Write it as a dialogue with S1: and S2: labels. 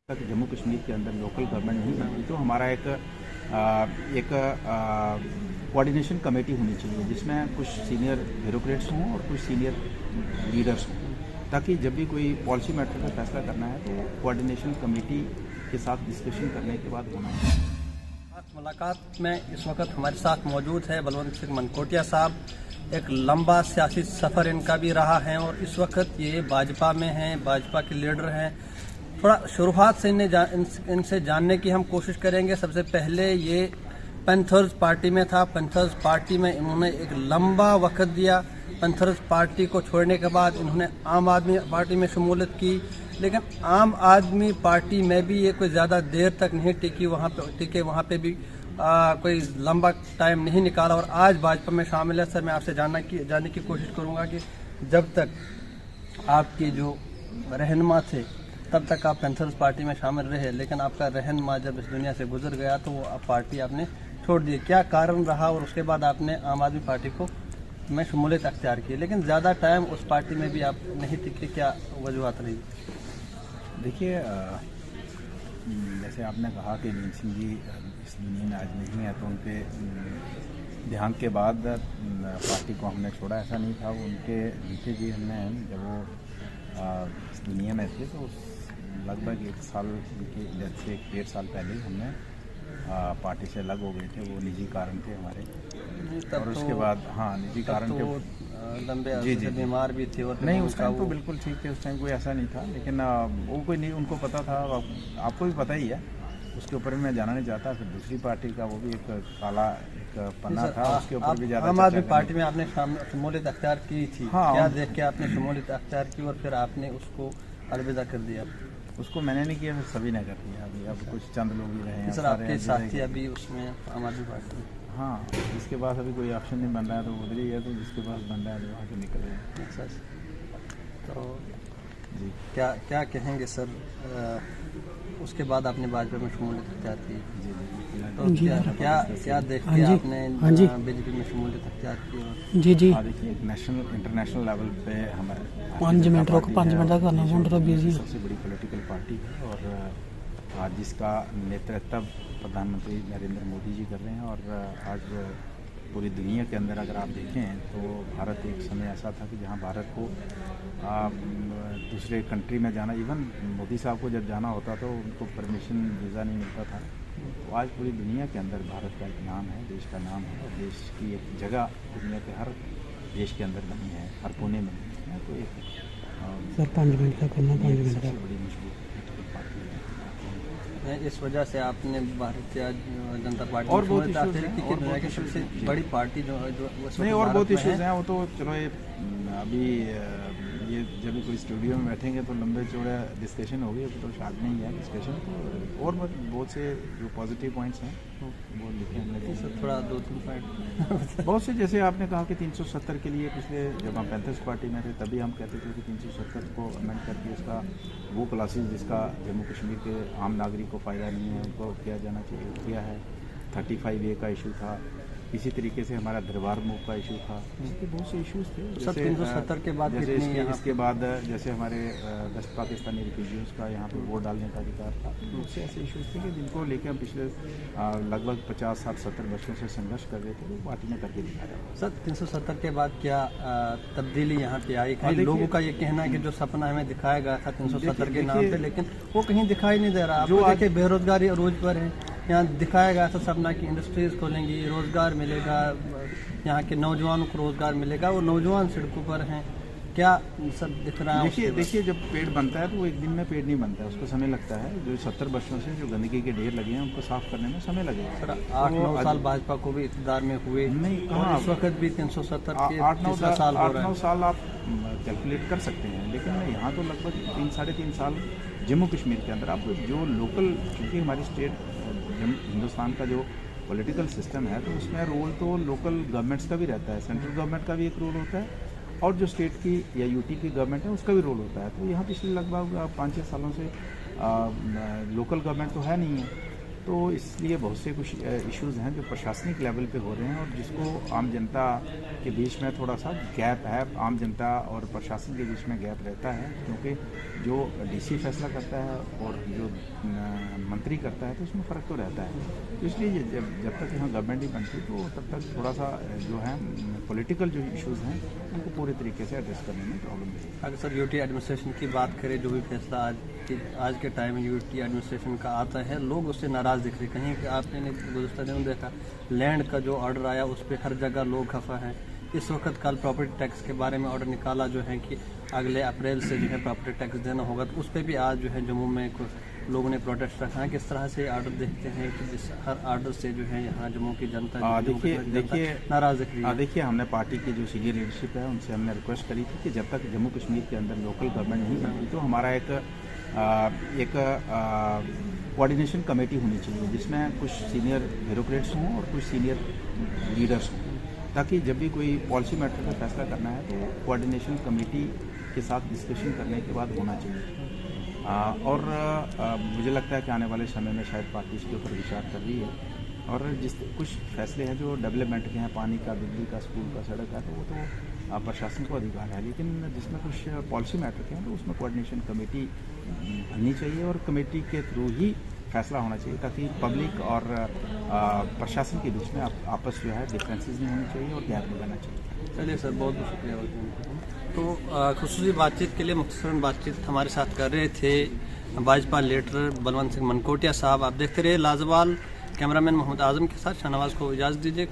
S1: तक जम्मू कश्मीर के अंदर लोकल गवर्नमेंट नहीं बनती तो हमारा एक कोऑर्डिनेशन कमेटी होनी चाहिए जिसमें कुछ सीनियर ब्यूरोक्रेट्स हों और कुछ सीनियर लीडर्स हों, ताकि जब भी कोई पॉलिसी मैटर का फैसला करना है तो कोऑर्डिनेशन कमेटी के साथ डिस्कशन करने के बाद होना है।
S2: मुलाकात में इस वक्त हमारे साथ मौजूद है बलवंत सिंह मनकोटिया साहब। एक लंबा सियासी सफ़र इनका भी रहा है और इस वक्त ये भाजपा में हैं, भाजपा के लीडर हैं। थोड़ा शुरुआत से इनसे जानने की हम कोशिश करेंगे। सबसे पहले ये पैंथर्स पार्टी में था। पैंथर्स पार्टी में इन्होंने एक लंबा वक्त दिया। पैंथर्स पार्टी को छोड़ने के बाद इन्होंने आम आदमी पार्टी में शमूलियत की, लेकिन आम आदमी पार्टी में भी ये कोई ज़्यादा देर तक नहीं टिकी। वहाँ पे भी कोई लंबा टाइम नहीं निकाला और आज भाजपा में शामिल है। सर, मैं आपसे जानने की कोशिश करूँगा कि जब तक आपके जो रहनुमा थे तब तक आप पैंथर्स पार्टी में शामिल रहे, लेकिन आपका रहनुमा जब इस दुनिया से गुजर गया तो वो पार्टी आपने छोड़ दी। क्या कारण रहा और उसके बाद आपने आम आदमी पार्टी को में शमूलियत अख्तियार की, लेकिन ज़्यादा टाइम उस पार्टी में भी आप नहीं टिके? क्या वजूहत रही?
S1: देखिए, जैसे आपने कहा कि नीम सिंह जी इस दुनिया में आज नहीं है, तो उनके देहांत के बाद पार्टी को हमने छोड़ा, ऐसा नहीं था। उनके बीते जी हमने जब वो इस दुनिया में थे तो लगभग 1 साल उनकी डेथ से 1.5 साल पहले ही हमने पार्टी से अलग हो गए थे। वो निजी कारण थे हमारे, और उसके बाद निजी कारण थे।
S2: लंबे अर्से से बीमार भी थे और
S1: नहीं, उस टाइम तो बिल्कुल ठीक थे, उस टाइम कोई ऐसा नहीं था, लेकिन वो कोई नहीं, उनको पता था। आपको भी पता ही है, उसके ऊपर मैं जाना नहीं चाहता। फिर दूसरी पार्टी का वो भी एक काला एक पन्ना था, उसके ऊपर भी ज़्यादा।
S2: आम आदमी पार्टी में आपने शमूलियत अख्तियार की थी। क्या देख के आपने शमूलियत अख्तियार की और फिर आपने उसको अलविदा कर दिया?
S1: उसको मैंने नहीं किया, फिर सभी ने कर दिया। अभी अब कुछ चंद लोग ही रहे हैं।
S2: सर, आपके साथी अभी उसमें आम आदमी पार्टी में?
S1: हाँ, जिसके पास अभी कोई ऑप्शन नहीं बन रहा है तो उधर ही है, तो जिसके पास बन रहा है तो वहाँ से निकल रहे हैं।
S2: अच्छा, तो
S1: जी,
S2: क्या कहेंगे सर? उसके बाद आपने भाजपा में शमूलियत अख्तियार की।
S1: जी,
S2: तो क्या देख के आपने बीजेपी में शमूलियत अख्तियार की?
S1: जी, देखिए, एक इंटरनेशनल लेवल पे हमारे
S3: 5 मिनट तक करना
S1: सबसे बड़ी पॉलिटिकल पार्टी है, और आज जिसका नेतृत्व प्रधानमंत्री नरेंद्र मोदी जी कर रहे हैं। और आज पूरी दुनिया के अंदर अगर आप देखें तो भारत एक समय ऐसा था कि जहां भारत को दूसरे कंट्री में जाना, इवन मोदी साहब को जब जाना होता तो उनको परमिशन वीज़ा नहीं मिलता था। तो आज पूरी दुनिया के अंदर भारत का एक नाम है, देश का नाम है, और देश की एक जगह दुनिया के हर देश के अंदर बनी है, हर कोने में बनी है। तो एक
S3: सर 5 मिनट का करना, 5 मिनट का।
S1: सबसे बड़ी मजबूत पॉलिटिकल पार्टी है।
S2: इस वजह से आपने भारतीय जनता पार्टी
S1: और बहुत
S2: दुनिया की सबसे बड़ी पार्टी जो
S1: नहीं, और बहुत इश्यूज़ हैं। वो तो चलो, ये अभी ये जब भी कोई स्टूडियो में बैठेंगे तो लंबे चौड़े डिस्कशन होगी, अभी तो शायद नहीं है डिस्कशन। तो और बहुत से जो पॉजिटिव पॉइंट्स हैं वो लिखे हमने।
S2: थोड़ा 2-3 पॉइंट
S1: बहुत से, जैसे आपने कहा कि 370 के लिए पिछले जब हम पैंथर्स पार्टी में थे तभी हम कहते थे कि 370 को अमेंड करके उसका वो क्लासेस जिसका जम्मू कश्मीर के आम नागरिक को फ़ायदा नहीं है उनको किया जाना चाहिए, किया है। 35A का इशू था, इसी तरीके से हमारा दरबार मूव का इशू था। इसके बहुत से इश्यूज थे।
S2: 370 के बाद
S1: जैसे इसके बाद जैसे हमारे वेस्ट पाकिस्तानी रिफ्यूजीज़ का यहाँ पे वोट डालने का अधिकार था। बहुत से ऐसे इश्यूज थे कि जिनको लेकर हम पिछले लगभग 50, 60, 70 वर्षों से संघर्ष कर रहे थे, वो पार्टी ने करके दिखाया।
S2: सर, 370 के बाद क्या तब्दीली यहाँ पे आई? कई लोगों का ये कहना है कि जो सपना हमें दिखाया गया था 370 के नाम पे, लेकिन वो कहीं दिखाई नहीं दे रहा। जो आके बेरोजगारी अरूज पर है, यहाँ दिखाया गया था सपना की इंडस्ट्रीज़ खोलेंगी, रोज़गार मिलेगा, यहाँ के नौजवानों को रोज़गार मिलेगा, वो नौजवान सड़कों पर हैं। क्या सब दिख रहा है?
S1: देखिए, जब पेड़ बनता है तो वो एक दिन में पेड़ नहीं बनता है, उसको समय लगता है। जो 70 वर्षों से जो गंदगी के ढेर लगे हैं उनको साफ करने में समय लगेगा।
S2: सर, 8-9 साल भाजपा को भी इक़्तिदार में हुए
S1: नहीं,
S2: और इस वक्त भी 370 के
S1: 8-9 साल आप कैलकुलेट कर सकते हैं, लेकिन यहाँ तो लगभग 3-3.5 साल जम्मू कश्मीर के अंदर आपको जो लोकल, क्योंकि हमारी स्टेट हिंदुस्तान का जो पॉलिटिकल सिस्टम है तो उसमें रोल तो लोकल गवर्नमेंट्स का भी रहता है, सेंट्रल गवर्नमेंट का भी एक रोल होता है, और जो स्टेट की या यूटी की गवर्नमेंट है उसका भी रोल होता है। तो यहाँ पिछले लगभग 5-6 सालों से लोकल गवर्नमेंट तो है नहीं है, तो इसलिए बहुत से कुछ इश्यूज़ हैं जो प्रशासनिक लेवल पे हो रहे हैं और जिसको आम जनता के बीच में थोड़ा सा गैप है, आम जनता और प्रशासन के बीच में गैप रहता है, क्योंकि जो डीसी फैसला करता है और जो मंत्री करता है तो उसमें फ़र्क तो रहता है। तो इसलिए जब तक यहाँ गवर्नमेंट ही बनती तो तब तक थोड़ा सा जो है पॉलिटिकल जो इश्यूज़ हैं उनको पूरे तरीके से एड्रेस करने में प्रॉब्लम है।
S2: अगर सर यूटी एडमिनिस्ट्रेशन की बात करें, जो भी फैसला आज के टाइम में यूटी एडमिनिस्ट्रेशन का आता है, लोग उससे नाराज़ दिख रहे। कहीं कि आपने गुज़श्ता दिनों देखा लैंड का जो ऑर्डर आया उस पर हर जगह लोग खफा हैं। इस वक्त कल प्रॉपर्टी टैक्स के बारे में ऑर्डर निकाला जो है कि अगले अप्रैल से जो है प्रॉपर्टी टैक्स देना होगा, तो उस पर भी आज जो है जम्मू में कुछ लोगों ने प्रोटेस्ट रखा है। किस तरह से ऑर्डर देखते हैं कि जिस हर ऑर्डर से जो है यहाँ जम्मू की जनता
S1: देखिए
S2: नाराज़ दिख रही है।
S1: देखिए हमने पार्टी की जो सीनियर लीडरशिप है उनसे हमने रिक्वेस्ट करी थी कि जब तक जम्मू कश्मीर के अंदर लोकल गवर्नमेंट नहीं बनती तो हमारा एक कोऑर्डिनेशन कमेटी होनी चाहिए जिसमें कुछ सीनियर ब्यूरोक्रेट्स हों और कुछ सीनियर लीडर्स हों, ताकि जब भी कोई पॉलिसी मैटर का फैसला करना है तो कोऑर्डिनेशन कमेटी के साथ डिस्कशन करने के बाद होना चाहिए। और मुझे लगता है कि आने वाले समय में शायद पार्टी इसके ऊपर विचार कर रही है और जिस कुछ फैसले हैं जो डेवलपमेंट के हैं, पानी का, बिजली का, स्कूल का, सड़क का, तो वो तो प्रशासन को अधिकार है, लेकिन जिसमें कुछ पॉलिसी मैटर के हैं तो उसमें कोऑर्डिनेशन कमेटी बननी चाहिए और कमेटी के थ्रू ही फैसला होना चाहिए, ताकि पब्लिक और प्रशासन के बीच में आपस जो है डिफरेंसेस नहीं होने चाहिए और गैप नहीं बनना चाहिए।
S2: चलिए सर, बहुत बहुत शुक्रिया। तो खुसूसी बातचीत के लिए मुख्तसरन बातचीत हमारे साथ कर रहे थे भाजपा लीडर बलवंत सिंह मनकोटिया साहब। आप देखते रहे लाजवाल। कैमरामैन मोहम्मद आजम के साथ शाहनवाज को इजाज़त दीजिए।